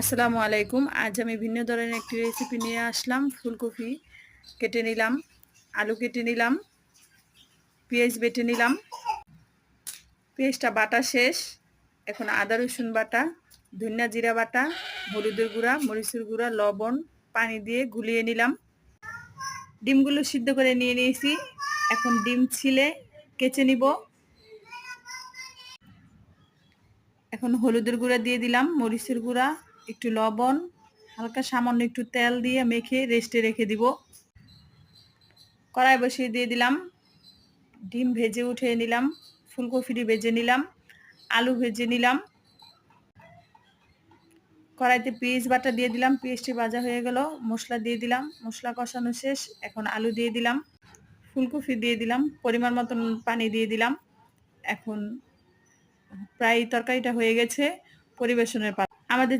আসসালামু আলাইকুম। আজ আমি ভিন্ন ধরনের একটি রেসিপি নিয়ে আসলাম। ফুলকপি কেটে নিলাম, আলু কেটে নিলাম, পেঁয়াজ বেটে নিলাম। পেঁয়াজটা বাটা শেষ। এখন আদা রসুন বাটা, ধনিয়া জিরা বাটা, হলুদের গুঁড়া, মরিচের গুঁড়া, লবণ, পানি দিয়ে গুলিয়ে নিলাম। ডিমগুলো সিদ্ধ করে নিয়ে নিয়েছি। এখন ডিম ছিলে কেচে নিব। এখন হলুদের গুঁড়া দিয়ে দিলাম, মরিচের গুঁড়া, একটু লবণ, হালকা সামান্য একটু তেল দিয়ে মেখে রেস্টে রেখে দিব। কড়াই বসিয়ে দিয়ে দিলাম, ডিম ভেজে উঠিয়ে নিলাম, ফুলকপি ভেজে নিলাম, আলু ভেজে নিলাম। কড়াইতে পেঁয়াজ বাটা দিয়ে দিলাম, পেঁয়াজটি ভাজা হয়ে গেল, মশলা দিয়ে দিলাম, মশলা কষানো শেষ। এখন আলু দিয়ে দিলাম, ফুলকপি দিয়ে দিলাম, পরিমাণ মতন পানি দিয়ে দিলাম। এখন প্রায় তরকারিটা হয়ে গেছে, পরিবেশনের পালা। আমাদের